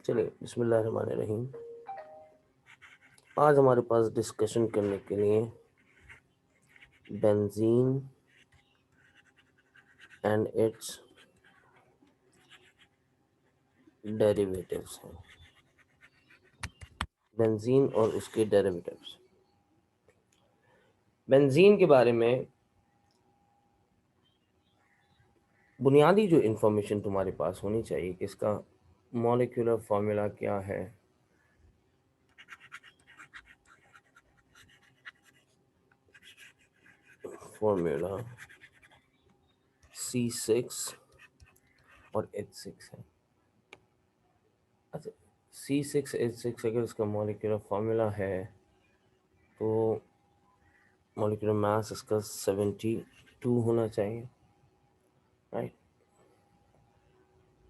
चलिए बिस्मिल्लाहिर्रहमानिर्रहीम। आज हमारे पास डिस्कशन करने के लिए बेंजीन एंड इट्स डेरिवेटिव्स हैं। बेंजीन और उसके डेरिवेटिव्स। बेंजीन के बारे में बुनियादी जो इंफॉर्मेशन तुम्हारे पास होनी चाहिए कि इसका मॉलिक्यूलर फार्मूला क्या है, फार्मूला C6 और H6 है। अच्छा, C6H6 अगर इसका मॉलिक्यूलर फार्मूला है तो मॉलिक्यूलर मास इसका 72 होना चाहिए, राइट।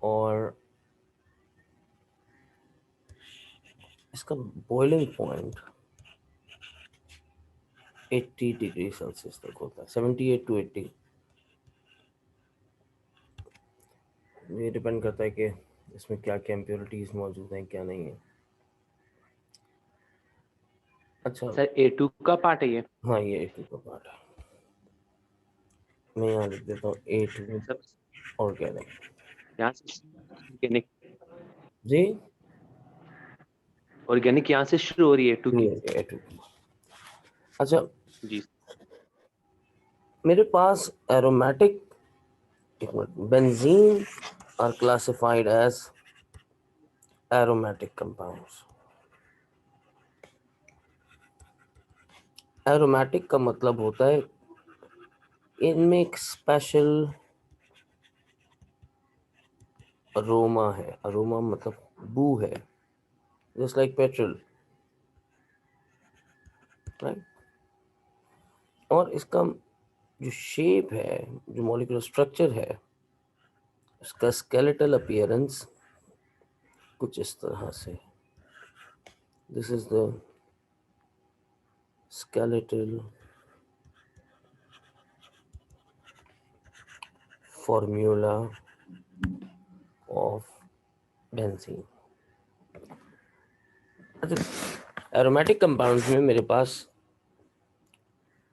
और इसका बॉइलिंग पॉइंट 80 डिग्री सेल्सियस तक होता है, 78 to 80। ये डिपेंड करता है कि इसमें क्या क्या इम्प्योरिटीज मौजूद हैं, क्या नहीं है। अच्छा सर A2 का पार्ट है ये। हाँ, ये A2 का पार्ट है। मैं यहाँ लिख देता हूँ A2 सब ऑर्गेनिक। यहाँ से ऑर्गेनिक जी ऑर्गेनिक यहाँ से शुरू हो रही है A2 की। A2। अच्छा, जी मेरे पास एरोमेटिक, एक minute, benzene are classified as aromatic compounds. Aromatic का मतलब होता है इनमें एक स्पेशल अरोमा है। अरोमा मतलब बू है, जस्ट लाइक पेट्रोल, राइट। और इसका जो शेप है, जो मॉलिक्यूलर स्ट्रक्चर है, उसका स्केलेटल अपीयरेंस कुछ इस तरह से। This is the skeletal formula of benzene. अच्छा, एरोमेटिक कंपाउंड्स में मेरे पास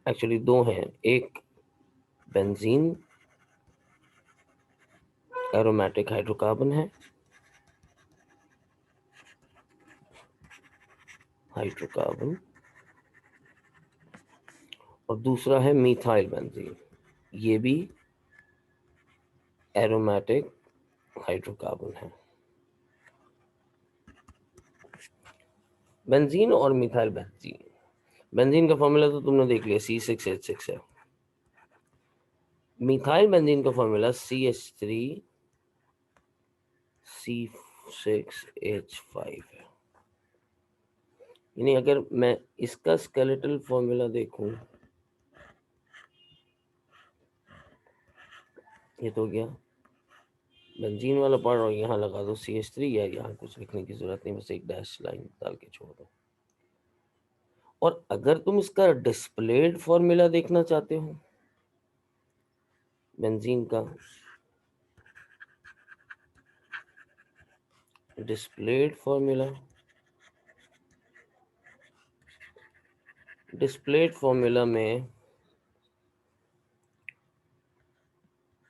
एक्चुअली दो हैं। एक बेंजीन एरोमेटिक हाइड्रोकार्बन है, हाइड्रोकार्बन, और दूसरा है मीथाइल बेंजीन, ये भी एरोमेटिक हाइड्रोकार्बन है। बेंजीन और मिथाइल बेंजीन। बेंजीन का फॉर्मूला तो तुमने देख लिया, C6H6 है। मिथाइल बेंजीन का फॉर्मूला CH3C6H5 है। यानी अगर मैं इसका स्केलेटल फॉर्मूला देखूं, ये तो गया बेंजीन वाला पार्ट, और यहाँ लगा दो CH3, या यहाँ कुछ लिखने की जरूरत नहीं, बस एक डैश लाइन डाल के छोड़ दो। और अगर तुम इसका डिस्प्लेड फॉर्मूला देखना चाहते हो बेंजीन का, डिस्प्लेड फॉर्मूला, डिस्प्लेड फॉर्मूला में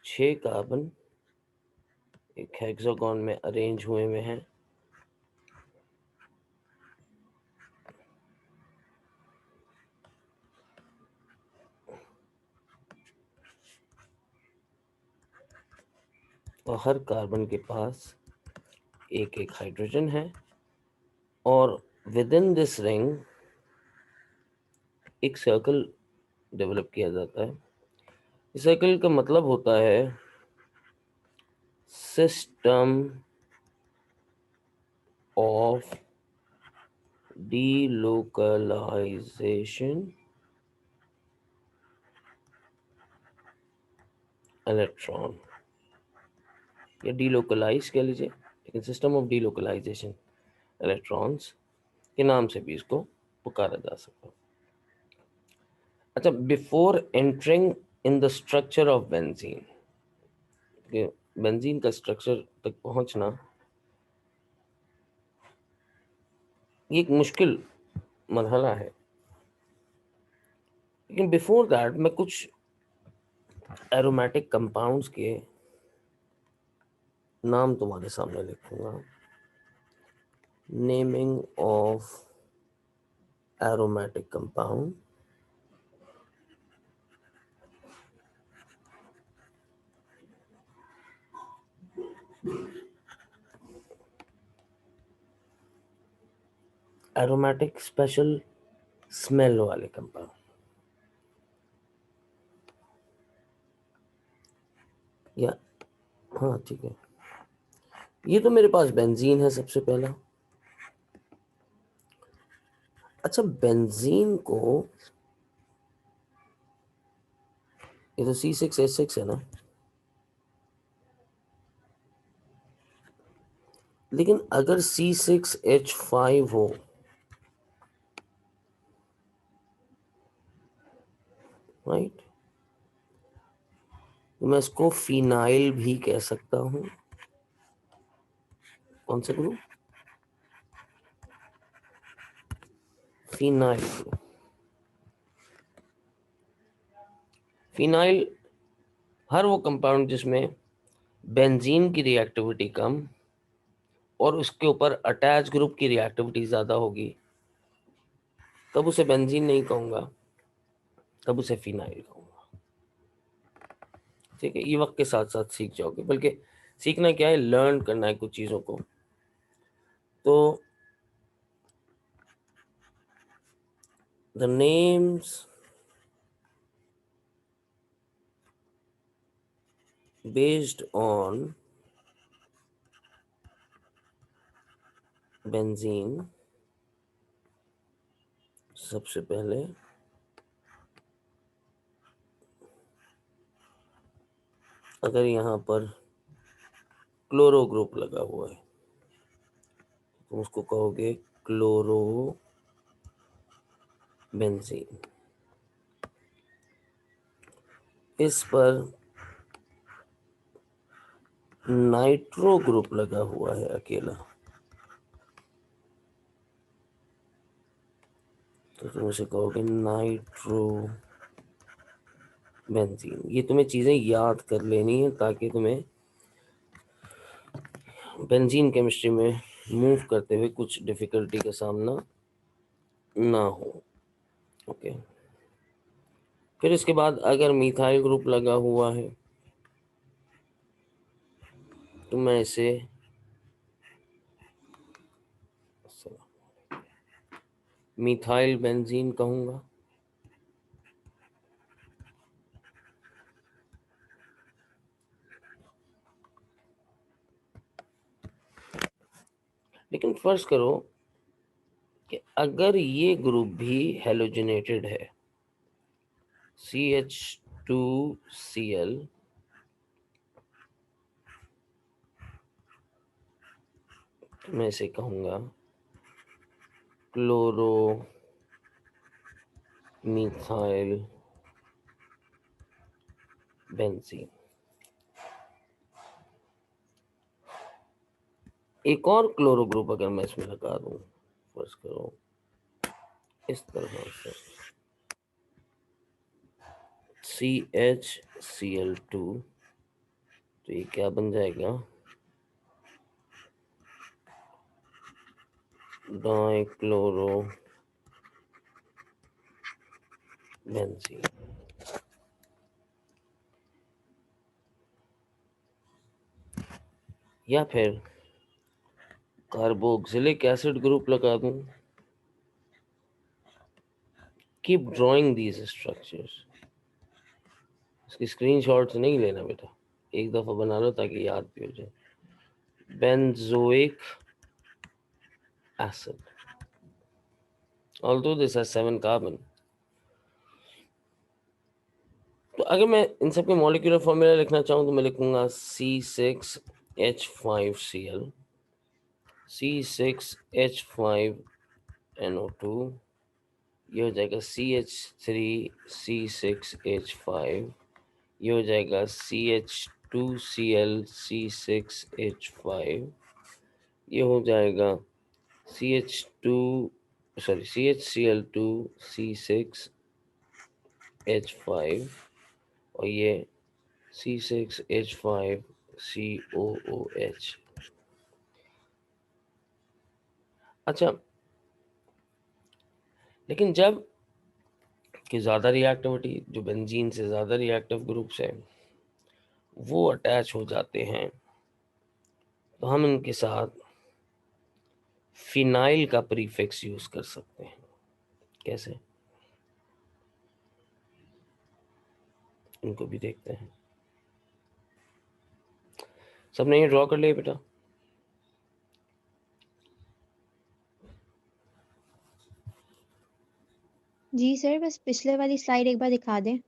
6 कार्बन एक हेक्सागोन में अरेंज हुए हुए हैं। और हर कार्बन के पास एक एक हाइड्रोजन है, और विद इन दिस रिंग एक सर्कल डेवलप किया जाता है। इस सर्कल का मतलब होता है सिस्टम ऑफ डीलोकलाइजेशन इलेक्ट्रॉन, या डीलोकलाइज कह लीजिए, लेकिन सिस्टम ऑफ डीलोकलाइजेशन इलेक्ट्रॉन्स के नाम से भी इसको पुकारा जा सकता है। अच्छा, before entering in the structure of benzene, benzene का स्ट्रक्चर तक पहुंचना, ये एक मुश्किल मरहला है, लेकिन बिफोर दैट मैं कुछ एरोमेटिक कंपाउंड्स के नाम तुम्हारे सामने लिखूंगा. Naming of aromatic compound. Aromatic special smell वाले कंपाउंड. या हाँ ठीक है, ये तो मेरे पास बेंजीन है सबसे पहला. अच्छा, बेंजीन को, ये तो C6H6 है ना, लेकिन अगर C6H5 हो, राइट, तो मैं इसको फिनाइल भी कह सकता हूं. कौन सा ग्रुप? Phenyl group. फिनाइल हर वो कंपाउंड जिसमें बेंजीन की रिएक्टिविटी कम और उसके ऊपर अटैच ग्रुप की रिएक्टिविटी ज्यादा होगी, तब उसे बेंजीन नहीं कहूंगा, तब उसे फिनाइल कहूंगा. ठीक है, ये वक्त के साथ साथ सीख जाओगे, बल्कि सीखना क्या है, लर्न करना है कुछ चीजों को. तो the names based on benzene, सबसे पहले अगर यहाँ पर क्लोरो ग्रुप लगा हुआ है तो उसको कहोगे क्लोरो बेंजीन. इस पर नाइट्रो ग्रुप लगा हुआ है अकेला, तो तुम उसे कहोगे नाइट्रो बेंजीन. ये तुम्हें चीजें याद कर लेनी है ताकि तुम्हें बेंजीन केमिस्ट्री में मूव करते हुए कुछ डिफिकल्टी का सामना ना हो. ओके. फिर इसके बाद अगर मिथाइल ग्रुप लगा हुआ है तो मैं इसे मिथाइल बेंजीन कहूंगा. लेकिन फर्ज करो कि अगर ये ग्रुप भी हेलोजनेटेड है, CH2Cl, तो मैं इसे कहूंगा क्लोरो मिथाइल बेंजीन. एक और क्लोरो ग्रुप अगर मैं इसमें लगा दूं, फर्ज करो इस तरह से, CHCl2, तो ये क्या बन जाएगा, डाइक्लोरो बेंजीन. या फिर कार्बोक्सिलिक एसिड ग्रुप लगा दूं. Keep drawing these structures. इसकी स्क्रीनशॉट्स नहीं लेना बेटा, एक दफा बना लो ताकि याद भी हो जाए. Benzoic acid, although this has 7 carbon. तो अगर मैं इन सब के मॉलिक्यूलर फॉर्मूला लिखना चाहूँ तो मैं लिखूंगा C6H5Cl, C6H5NO2, ये हो जाएगा CH3C6H5, ये हो जाएगा CH2Cl C6H5, ये हो जाएगा CH2 C6H5 और ये C6H5COOH। अच्छा, लेकिन जब कि ज़्यादा रिएक्टिविटी, जो बेंजीन से ज़्यादा रिएक्टिव ग्रुप्स हैं वो अटैच हो जाते हैं, तो हम इनके साथ फिनाइल का प्रीफिक्स यूज कर सकते हैं। कैसे, इनको भी देखते हैं। सबने ये ड्रॉ कर लिया बेटा? जी सर, बस पिछले वाली स्लाइड एक बार दिखा दें।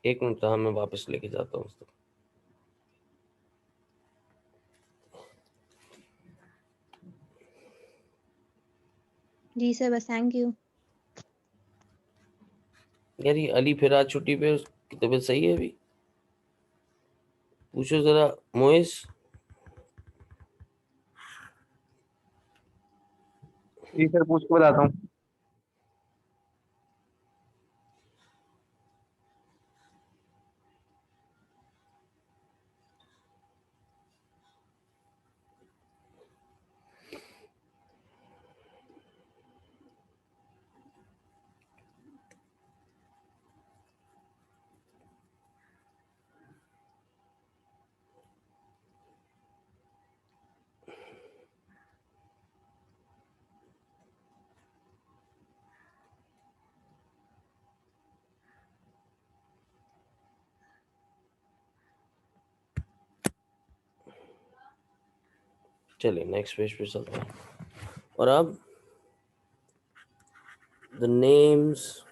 एक मिनट था, मैं वापस लेके जाता हूँ उसको। जी सर, बस थैंक यू। यार ये अली फिर आज छुट्टी पे, उसकी तबीयत सही है अभी? पूछो जरा मोइस। जी सर, पूछ के बताता हूँ। चलिए नेक्स्ट पेज पे चलते हैं। और अब the names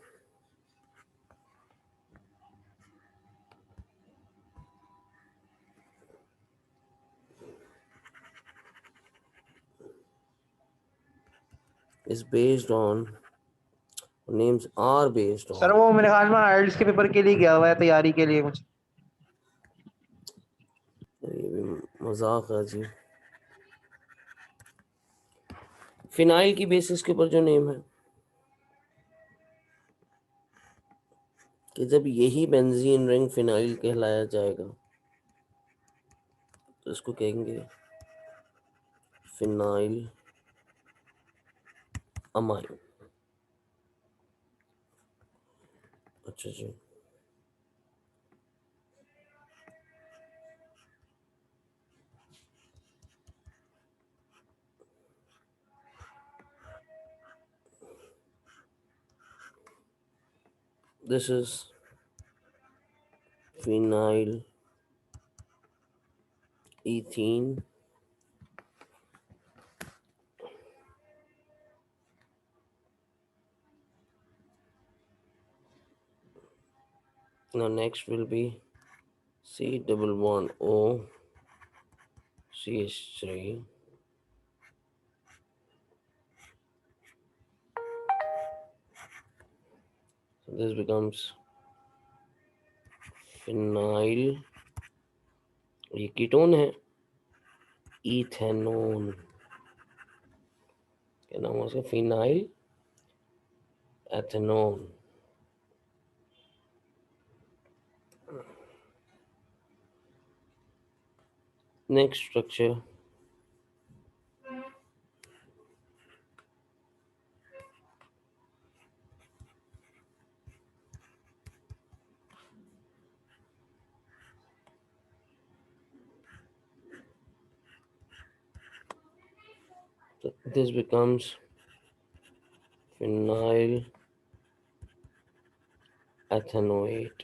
is based on, names are based sir on, वो मेरे ख्याल में आइल्स के पेपर के लिए गया हुआ है, तैयारी के लिए कुछ। ये भी मजाक है जी। फिनाइल की बेसिस के ऊपर जो नेम है, कि जब यही बेंजीन रिंग फिनाइल कहलाया जाएगा तो इसको कहेंगे फिनाइल अमाइन। अच्छा जी, this is phenyl ethene. Now next will be C double bond O CH3. So this becomes phenyl, ये कीटोन है, इथेनोन। क्या नाम है उसका? Phenyl एथेनोन। Next structure, so this becomes phenyl ethanoate.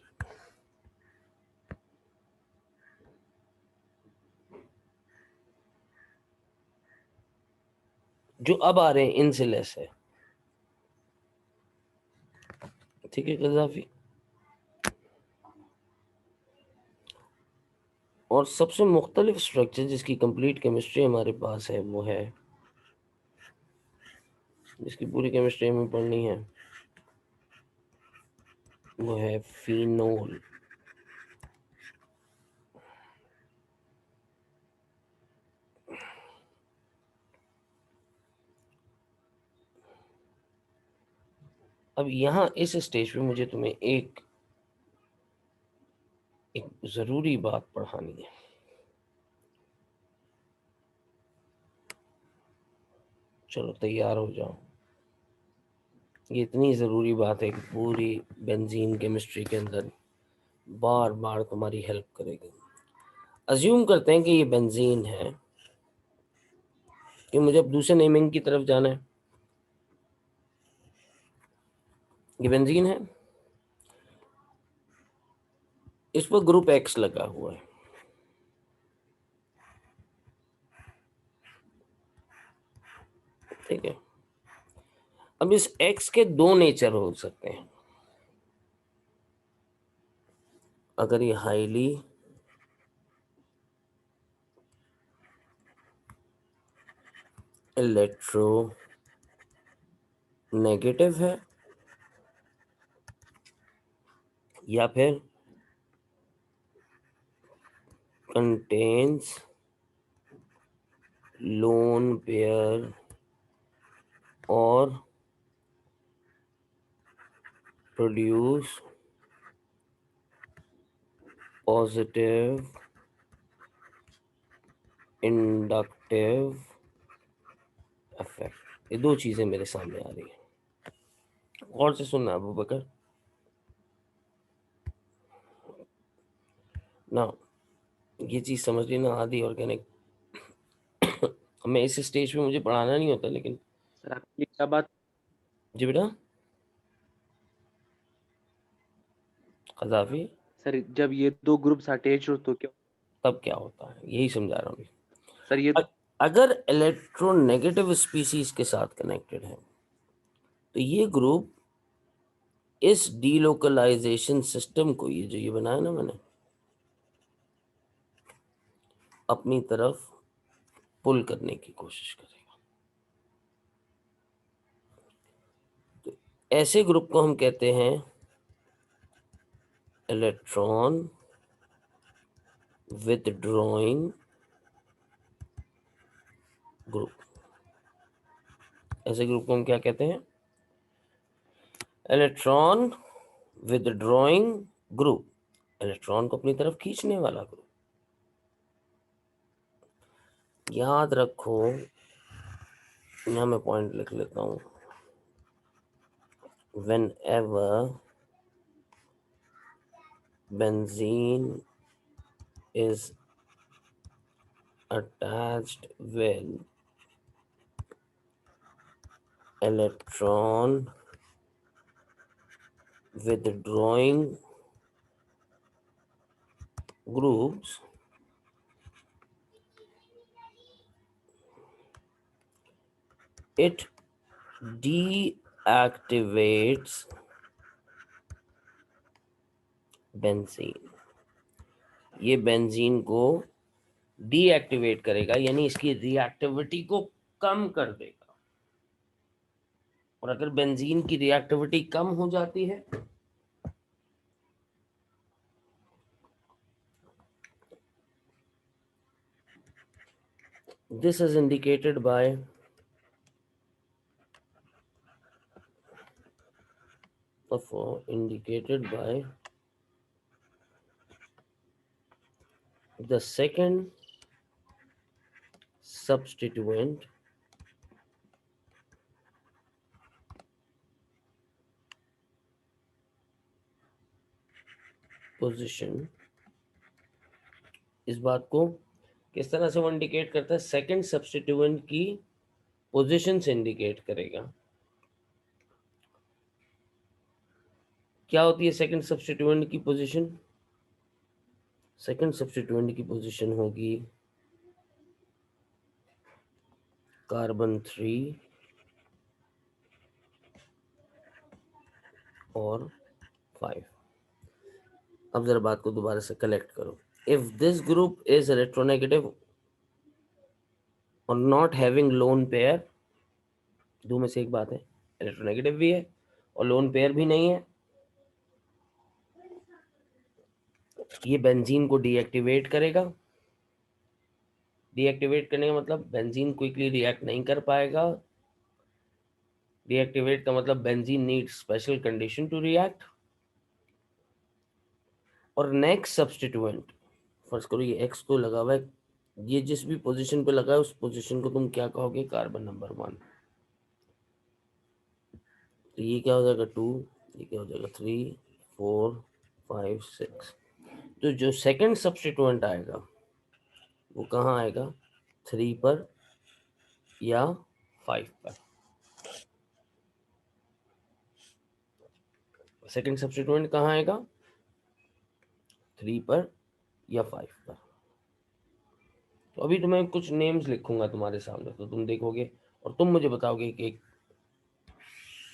जो अब आ रहे हैं इनसे लेस है, ठीक है कज़ाफी। और सबसे मुख्तलिफ स्ट्रक्चर जिसकी कंप्लीट केमिस्ट्री हमारे पास है वो है, जिसकी पूरी केमिस्ट्री हमें पढ़नी है, वो है फिनोल। अब यहाँ इस स्टेज पे मुझे तुम्हें एक जरूरी बात पढ़ानी है। चलो तैयार हो जाओ, ये इतनी ज़रूरी बात है कि पूरी बेंजीन केमिस्ट्री के अंदर बार बार तुम्हारी हेल्प करेगी। अज्यूम करते हैं कि ये बेंजीन है, कि मुझे अब दूसरे नेमिंग की तरफ जाना है। ये बेंजीन है, इस पर ग्रुप एक्स लगा हुआ है। ठीक है, अब इस एक्स के दो नेचर हो सकते हैं। अगर ये हाईली इलेक्ट्रो नेगेटिव है या फिर कंटेन्स लोन पेयर और प्रोड्यूस पॉजिटिव इंडक्टिव इफेक्ट। ये दो चीजें मेरे सामने आ रही है, और से सुनना अबू बकर ना, ये चीज समझ लेना। आदि ऑर्गेनिक मैं इस स्टेज पे मुझे पढ़ाना नहीं होता, लेकिन सर आपकी क्या बात, जी बेटा कदाफी, सर जब ये दो ग्रुप्स अटैच हो तो क्या, तब क्या होता है यही समझा रहा हूँ। सर ये अगर इलेक्ट्रोनेगेटिव स्पीसीज के साथ कनेक्टेड है तो ये ग्रुप इस डीलोकलाइजेशन सिस्टम को, ये जो ये बनाया ना मैंने, अपनी तरफ पुल करने की कोशिश करेगा। तो ऐसे ग्रुप को हम कहते हैं इलेक्ट्रॉन विथड्रॉइंग ग्रुप। ऐसे ग्रुप को हम क्या कहते हैं? इलेक्ट्रॉन विथड्रॉइंग ग्रुप, इलेक्ट्रॉन को अपनी तरफ खींचने वाला ग्रुप। याद रखो, यहाँ मैं पॉइंट लिख लेता हूं। whenever benzene is attached with electron withdrawing groups, it deactivates benzene. ये बेंजीन को डीएक्टिवेट करेगा, यानी इसकी रिएक्टिविटी को कम कर देगा। और अगर बेंजीन की रिएक्टिविटी कम हो जाती है this is indicated by the second substituent position। इस बात को किस तरह से वो इंडिकेट करता है? सेकंड सब्स्टिट्यूएंट की पोजीशन से इंडिकेट करेगा। क्या होती है सेकंड सब्स्टिट्यूएंट की पोजीशन? सेकंड सब्स्टिट्यूएंट की पोजीशन होगी कार्बन 3 और 5। अब जरा बात को दोबारा से कलेक्ट करो। If this group is electronegative और नॉट हैविंग लोन पेयर, दो में से एक बात है, इलेक्ट्रोनेगेटिव भी है और लोन पेयर भी नहीं है, ये बेंजीन को डीएक्टिवेट करेगा। डीएक्टिवेट करने का मतलब बेंजीन क्विकली रिएक्ट नहीं कर पाएगा डीएक्टिवेट का मतलब benzene needs special condition to react. और नेक्स्ट सब्स्टिट्यूएंट, फर्स्ट करो ये एक्स को लगा हुआ है, ये जिस भी पोजीशन पे लगा है उस पोजीशन को तुम क्या कहोगे, कार्बन नंबर 1। तो ये क्या हो जाएगा 2, ये क्या हो जाएगा 3, 4, 5, 6। तो जो सेकंड सब्स्टिट्यूएंट आएगा वो कहाँ आएगा, 3 पर या 5 पर। सेकंड सब्स्टिट्यूएंट कहाँ आएगा, 3 पर या 5 पर। तो अभी तुम्हें कुछ नेम्स लिखूंगा तुम्हारे सामने, तो तुम देखोगे और तुम मुझे बताओगे कि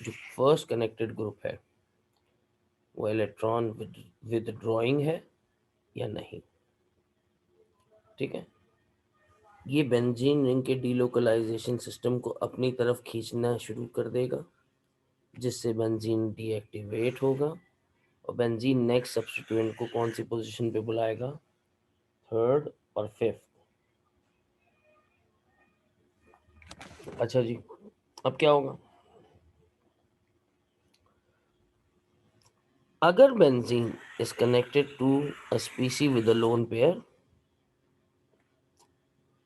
जो फर्स्ट कनेक्टेड ग्रुप है वो इलेक्ट्रॉन विदड्रॉइंग है या नहीं। ठीक है, ये बेंजीन रिंग के डीलोकलाइजेशन सिस्टम को अपनी तरफ खींचना शुरू कर देगा, जिससे बेंजीन डीएक्टिवेट होगा और बेंजीन नेक्स्ट सब्स्टिट्यूएंट को कौन सी पोजीशन पे बुलाएगा, 3rd और 5th। अच्छा जी, अब क्या होगा, अगर benzene is connected to a species with a lone pair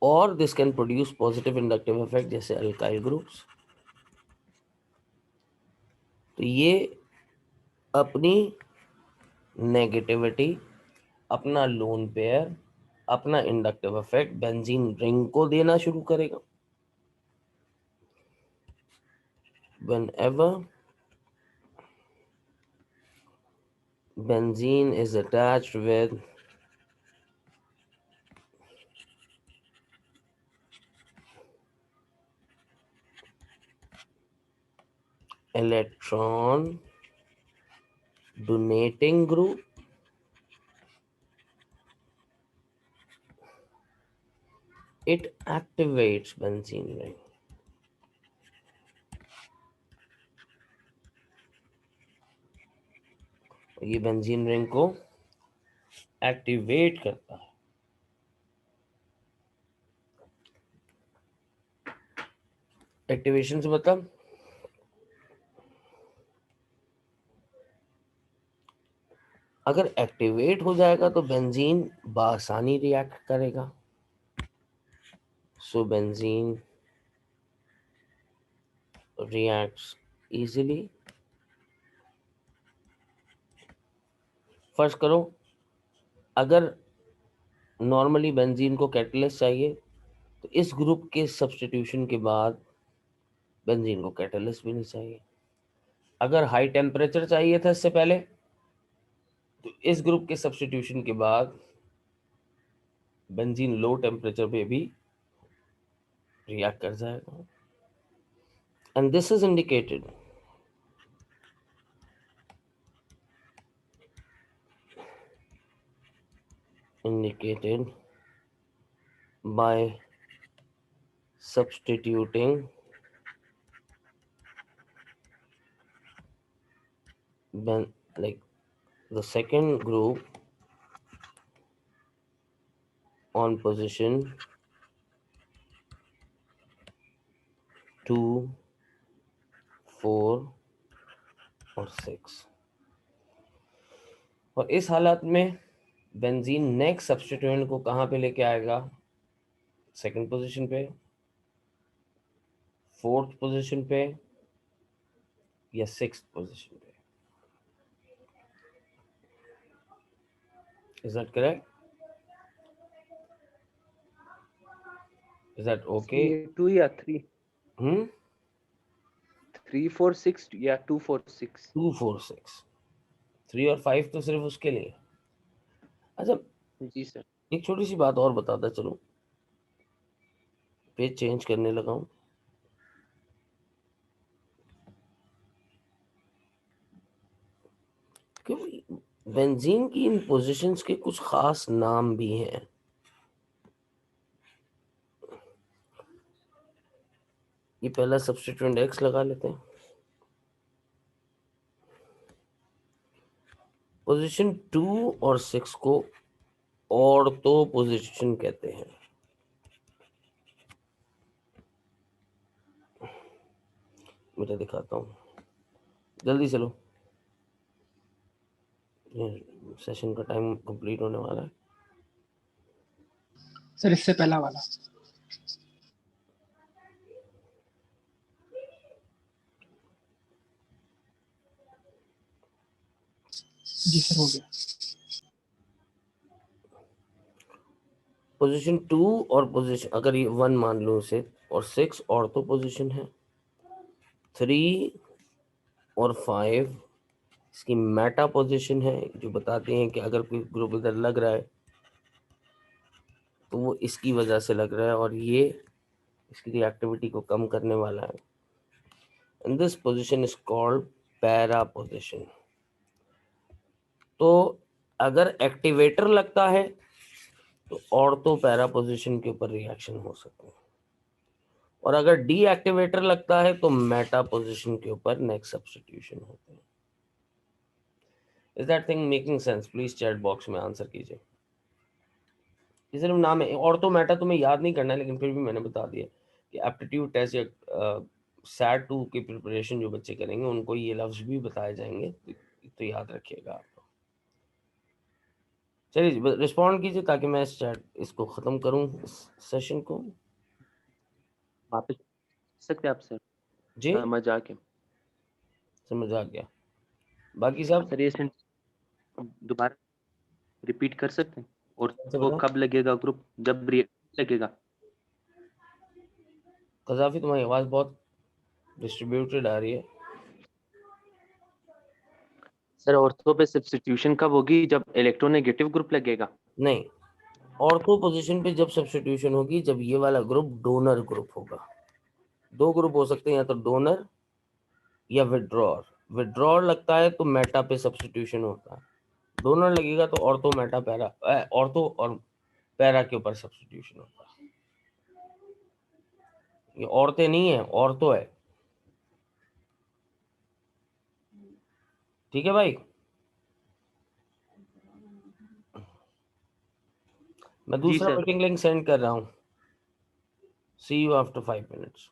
or this can produce positive inductive effect जैसे alkyl groups, तो ये अपनी नेगेटिविटी, अपना लोन पेयर, अपना इंडक्टिव इफेक्ट बेंजीन रिंग को देना शुरू करेगा। Whenever benzene is attached with electron donating group, it activates benzene ring। ये बेंजीन रिंग को एक्टिवेट करता है। एक्टिवेशन से मतलब अगर एक्टिवेट हो जाएगा तो बेंजीन बासानी रिएक्ट करेगा। सो बेंजीन reacts easily। फर्स्ट करो, अगर नॉर्मली बेंजीन को कैटलिस्ट चाहिए तो इस ग्रुप के सब्स्टिट्यूशन के बाद बेंजीन को कैटलिस्ट भी नहीं चाहिए। अगर हाई टेम्परेचर चाहिए था इससे पहले तो इस ग्रुप के सब्स्टिट्यूशन के बाद बेंजीन लो टेम्परेचर पे भी रिएक्ट कर जाएगा। And this is indicated by substituting like the second group on position 2, 4 और 6। और इस हालत में बेंजीन नेक्स्ट सब्स्टिट्यूएंट को कहाँ पे लेके आएगा, सेकंड पोजीशन पे, 4th पोजीशन पे या 6th पोजीशन पे। Is that correct, is that okay? ये 2 या 3, 3 4 6 या 2 4 6। 2 4 6, 3 और 5 तो सिर्फ उसके लिए। अच्छा, जी सर। एक छोटी सी बात और बताता चलो, पेज चेंज करने लगा हूं। क्योंकि बेंजीन की इन पोजीशंस के कुछ खास नाम भी हैं। ये पहला सब्स्टिट्यूएंट एक्स लगा लेते हैं। पोजीशन 2 और 6 को ऑर्थो पोजीशन कहते हैं। बेटा दिखाता हूँ, जल्दी चलो, ये सेशन का टाइम कंप्लीट होने वाला है। सर इससे पहला वाला। जी सर हो गया। पोजीशन 2 और पोजीशन, अगर ये 1 मान लो इसे, और 6 ऑर्थो पोजीशन है, 3 और 5 इसकी मेटा पोजीशन है, जो बताते हैं कि अगर कोई ग्रुप इधर लग रहा है तो वो इसकी वजह से लग रहा है और ये इसकी रिएक्टिविटी को कम करने वाला है। And this position is called para position. तो अगर एक्टिवेटर लगता है तो ऑर्थो पैरा पोजीशन के ऊपर रिएक्शन हो सकते हैं, और अगर डीएक्टिवेटर लगता है तो मेटा पोजीशन के ऊपर नेक्स्ट सब्स्टिट्यूशन होते हैं। Is that thing making sense? Please chat box में आंसर कीजिए। ये सिर्फ नाम है, ऑर्थो मेटा तुम्हें याद नहीं करना है, लेकिन फिर भी मैंने बता दिया कि एप्टीट्यूड टेस्ट या सैट 2 की प्रिपरेशन जो बच्चे करेंगे उनको ये लफ्ज भी बताए जाएंगे, तो याद रखिएगा आप। चलिए रिस्पॉन्ड कीजिए ताकि मैं इस चैट इसको ख़त्म करूं, इस सेशन को। वापस सकते आप सर? जी समझ आ के समझ आ गया। बाकी सब सर ये सेंटेंस दोबारा रिपीट कर सकते हैं? और अच्छा वो बताओ। कब लगेगा ग्रुप? जब रिएक्ट लगेगा। कज़ाफ़ी तुम्हारी आवाज़ बहुत डिस्ट्रीब्यूटेड आ रही है। सर ऑर्थो पे सब्स्टिट्यूशन कब होगी? जब इलेक्ट्रोनेगेटिव ग्रुप लगेगा। नहीं, ऑर्थो पोजीशन पे जब सब्स्टिट्यूशन होगी जब ये वाला ग्रुप डोनर ग्रुप होगा। दो ग्रुप हो सकते हैं, या तो डोनर या विड्रॉर। विड्रॉर लगता है तो मेटा पे सब्स्टिट्यूशन होता है, डोनर लगेगा तो ऑर्थो मेटा पैरा, ऑर्थो और पैरा के ऊपर सब्स्टिट्यूशन होता है। ये औरतें नहीं है, ऑर्थो है। ठीक है भाई, मैं जी दूसरा सर। मीटिंग लिंक सेंड कर रहा हूँ। सी यू आफ्टर 5 मिनट्स।